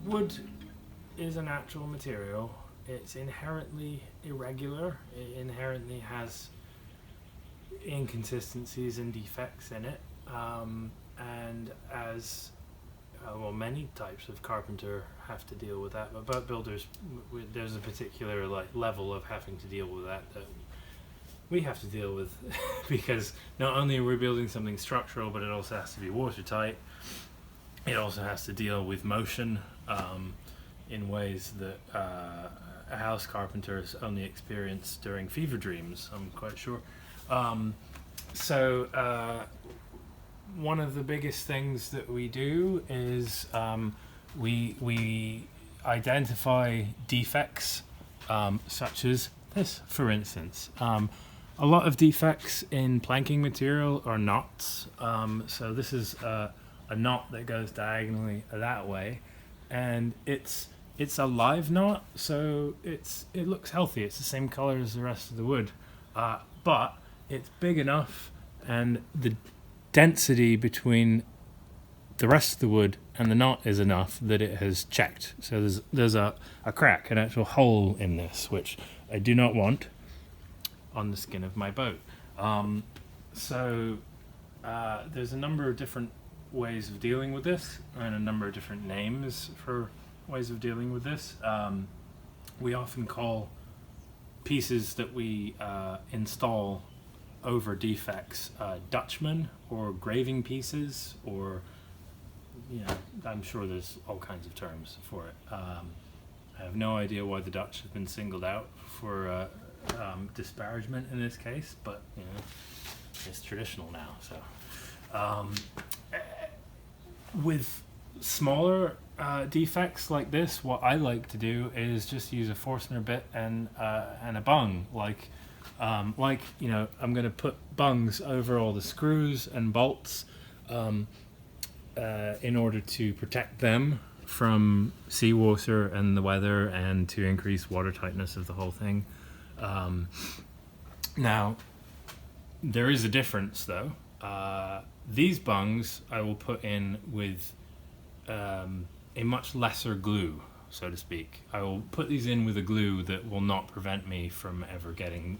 wood is a natural material. It's inherently irregular. It inherently has inconsistencies and defects in it. And as well, many types of carpenter have to deal with that. But boat builders, there's a particular level of having to deal with that we have to deal with because not only are we building something structural, but it also has to be watertight. It also has to deal with motion in ways that house carpenters only experience during fever dreams, I'm quite sure. So one of the biggest things that we do is we identify defects such as this, for instance. A lot of defects in planking material are knots. So this is a knot that goes diagonally that way, and it's a live knot, so it looks healthy. It's the same color as the rest of the wood, but it's big enough, and the density between the rest of the wood and the knot is enough that it has checked. So there's a crack, an actual hole in this, which I do not want on the skin of my boat. So there's a number of different ways of dealing with this, and a number of different names for ways of dealing with this. We often call pieces that we install over defects Dutchmen, or graving pieces, or I'm sure there's all kinds of terms for it. I have no idea why the Dutch have been singled out for disparagement in this case, but it's traditional now. So with smaller defects like this, what I like to do is just use a Forstner bit and a bung. I'm going to put bungs over all the screws and bolts in order to protect them from seawater and the weather, and to increase water tightness of the whole thing. Now, there is a difference though. These bungs I will put in with a much lesser glue, so to speak. I will put these in with a glue that will not prevent me from ever getting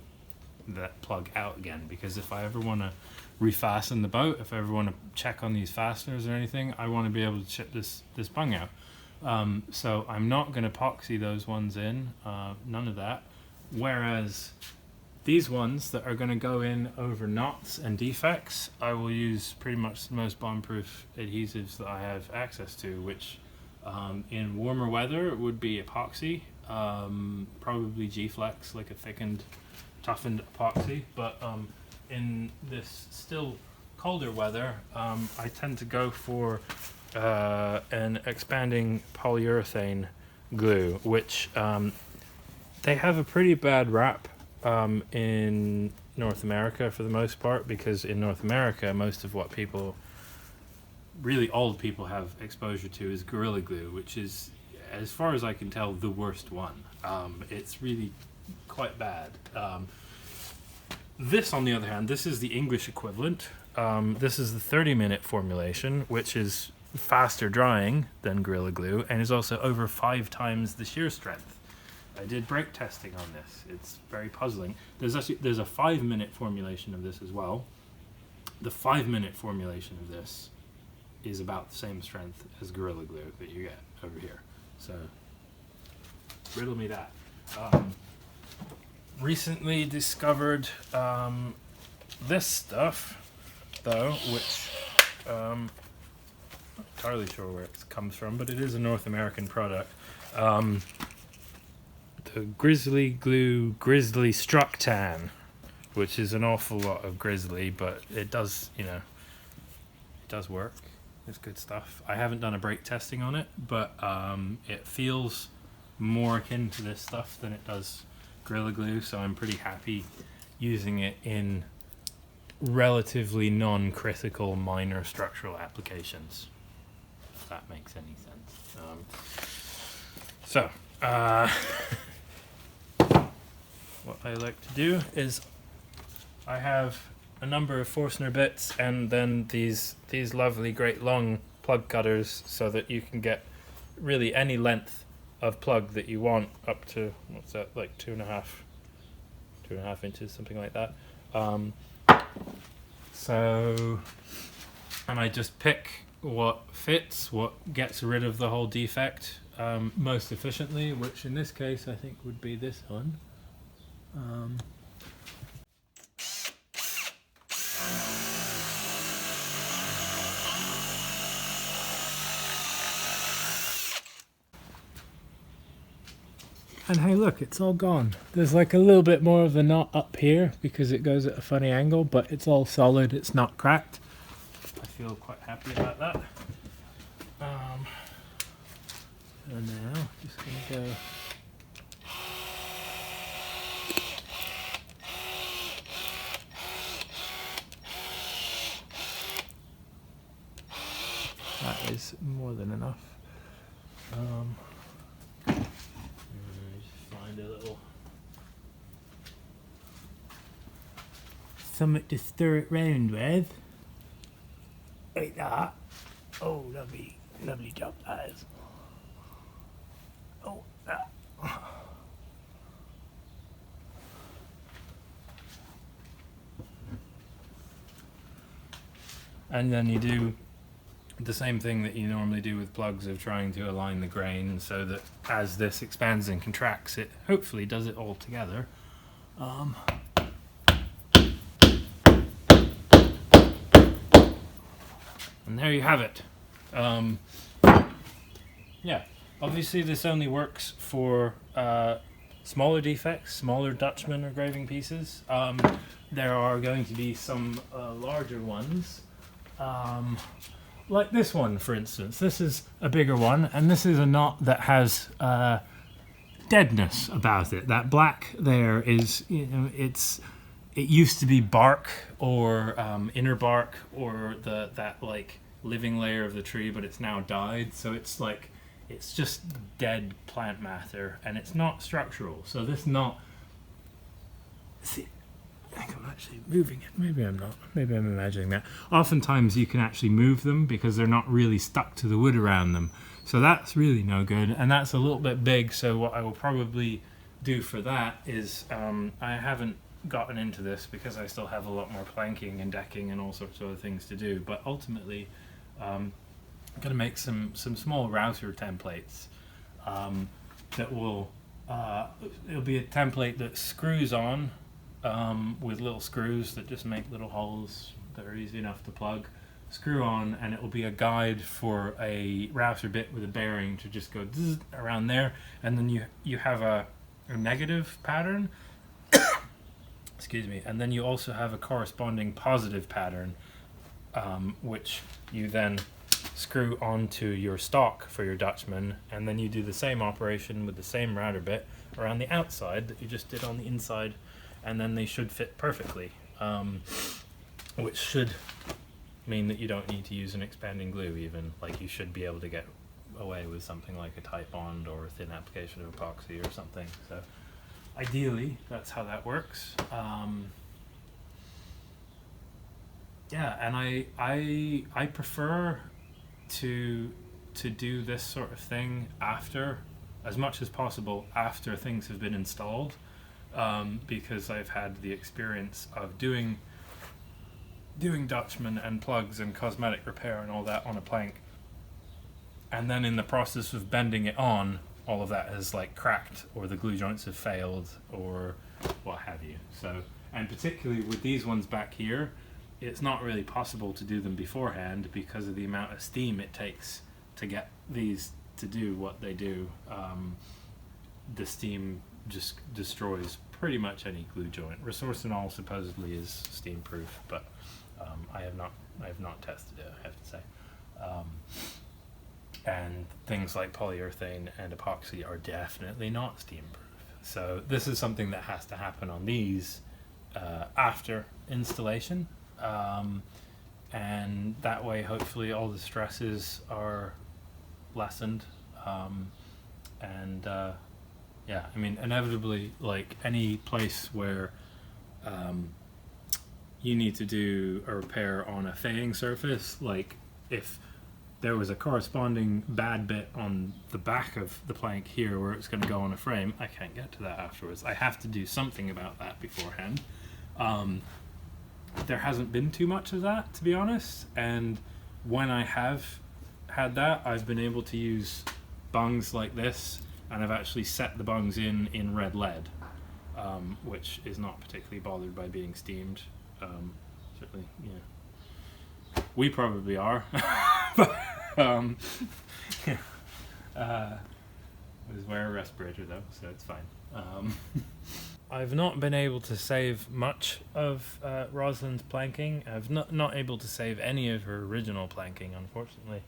that plug out again, because if I ever want to refasten the boat, if I ever want to check on these fasteners or anything, I want to be able to chip this bung out. So I'm not going to epoxy those ones in, none of that. Whereas these ones that are going to go in over knots and defects, I will use pretty much the most bomb-proof adhesives that I have access to, which in warmer weather would be epoxy, probably G-Flex, like a thickened, toughened epoxy. But in this still colder weather, I tend to go for an expanding polyurethane glue, which they have a pretty bad rap in North America for the most part, because in North America most of what really old people have exposure to is Gorilla Glue, which is, as far as I can tell, the worst one. It's really quite bad. This, on the other hand, this is the English equivalent. This is the 30-minute formulation, which is faster drying than Gorilla Glue, and is also over 5 times the shear strength. I did brake testing on this. It's very puzzling. There's a 5-minute formulation of this as well. The 5-minute formulation of this is about the same strength as Gorilla Glue that you get over here. So, riddle me that. Recently discovered this stuff, though, which I'm not entirely sure where it comes from, but it is a North American product. The Grizzly Glue Grizzly Structan, which is an awful lot of grizzly, but it does, it does work. It's good stuff. I haven't done a brake testing on it, but it feels more akin to this stuff than it does Gorilla Glue, so I'm pretty happy using it in relatively non-critical minor structural applications, if that makes any sense. What I like to do is I have a number of Forstner bits, and then these lovely great long plug cutters, so that you can get really any length of plug that you want, up to, what's that, like 2.5 inches, something like that. So, and I just pick what fits, what gets rid of the whole defect most efficiently, which in this case I think would be this one. And hey, look, it's all gone. There's like a little bit more of the knot up here because it goes at a funny angle, but it's all solid, it's not cracked. I feel quite happy about that. And now, just gonna go. That is more than enough. Just find a little something to stir it round with, like that. Oh, lovely, lovely job, that is. Oh, that. And then you do the same thing that you normally do with plugs, of trying to align the grain so that as this expands and contracts, it hopefully does it all together. And there you have it. Yeah, obviously this only works for smaller defects, smaller Dutchmen or graving pieces. There are going to be some larger ones. Like this one, for instance. This is a bigger one, and this is a knot that has deadness about it. That black there is, it used to be bark or inner bark or that like living layer of the tree, but it's now died. So it's like, it's just dead plant matter, and it's not structural. So this knot, see, I think I'm actually moving it. Maybe I'm not. Maybe I'm imagining that. Oftentimes you can actually move them because they're not really stuck to the wood around them. So that's really no good. And that's a little bit big. So what I will probably do for that is, I haven't gotten into this because I still have a lot more planking and decking and all sorts of other things to do. But ultimately, I'm going to make some small router templates that will, it'll be a template that screws on with little screws that just make little holes that are easy enough to plug, screw on, and it will be a guide for a router bit with a bearing to just go zzz around there, and then you have a negative pattern excuse me, and then you also have a corresponding positive pattern, which you then screw onto your stock for your Dutchman, and then you do the same operation with the same router bit around the outside that you just did on the inside, and then they should fit perfectly, which should mean that you don't need to use an expanding glue even. Like, you should be able to get away with something like a tight bond or a thin application of epoxy or something. So ideally that's how that works. Yeah, and I prefer to do this sort of thing after, as much as possible after things have been installed, because I've had the experience of doing Dutchmen and plugs and cosmetic repair and all that on a plank, and then in the process of bending it on, all of that has like cracked, or the glue joints have failed, or what have you. So, and particularly with these ones back here, it's not really possible to do them beforehand because of the amount of steam it takes to get these to do what they do. The steam just destroys pretty much any glue joint. Resorcinol supposedly is steam proof, but I have not tested it, I have to say. And things like polyurethane and epoxy are definitely not steam proof. So this is something that has to happen on these after installation, and that way hopefully all the stresses are lessened. Yeah, I mean, inevitably, like any place where you need to do a repair on a faying surface, like if there was a corresponding bad bit on the back of the plank here where it's going to go on a frame. I can't get to that afterwards. I have to do something about that beforehand. There hasn't been too much of that, to be honest, and when I have had that, I've been able to use bungs like this, and I've actually set the bungs in red lead, which is not particularly bothered by being steamed. Certainly, yeah. We probably are. But, yeah. I always wear a respirator though, so it's fine. I've not been able to save much of Rosalind's planking. I've not able to save any of her original planking, unfortunately,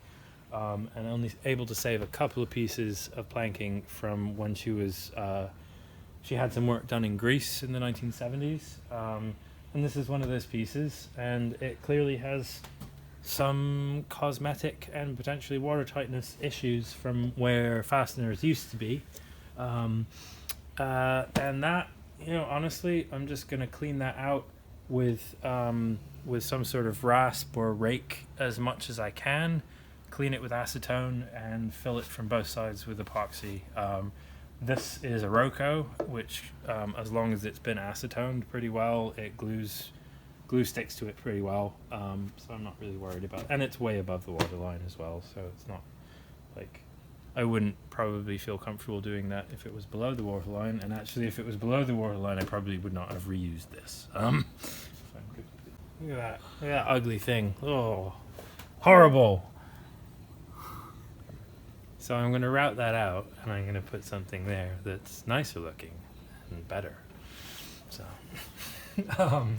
and only able to save a couple of pieces of planking from when she was she had some work done in Greece in the 1970s, and this is one of those pieces, and it clearly has some cosmetic and potentially water tightness issues from where fasteners used to be, and that, you know, honestly, I'm just gonna clean that out with some sort of rasp or rake as much as I can, clean it with acetone and fill it from both sides with epoxy. This is a Roco, which as long as it's been acetoned pretty well, it glue sticks to it pretty well, so I'm not really worried about it. And it's way above the waterline as well, so it's not like, I wouldn't probably feel comfortable doing that if it was below the waterline, and actually if it was below the waterline I probably would not have reused this. Look at that ugly thing. Oh, horrible. So I'm going to route that out, and I'm going to put something there that's nicer looking and better. So, and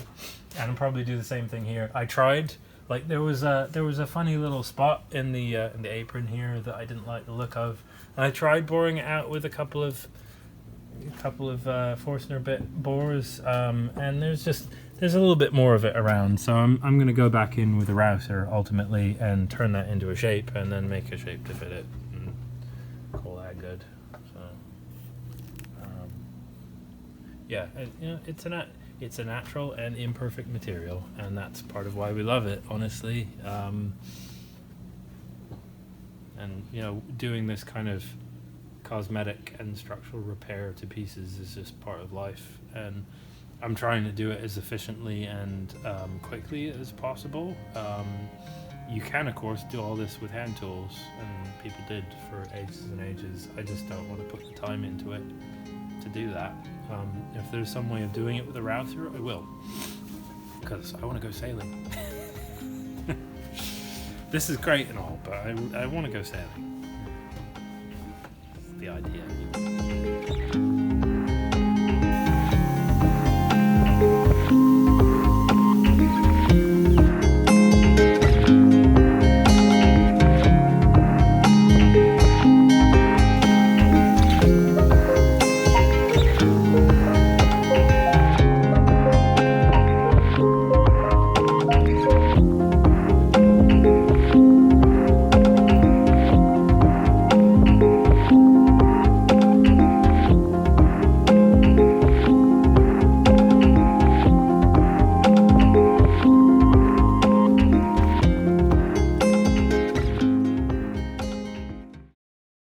I'll probably do the same thing here. I tried, like there was a funny little spot in the apron here that I didn't like the look of, and I tried boring it out with a couple of Forstner bit bores, and there's a little bit more of it around. So I'm going to go back in with a router ultimately and turn that into a shape, and then make a shape to fit it. Call that good. So, yeah, you know, it's a natural and imperfect material, and that's part of why we love it, honestly. And you know, doing this kind of cosmetic and structural repair to pieces is just part of life, and I'm trying to do it as efficiently and quickly as possible. You can, of course, do all this with hand tools, and people did for ages and ages. I just don't want to put the time into it to do that. If there's some way of doing it with a router, I will, because I want to go sailing. This is great and all, but I want to go sailing. That's the idea.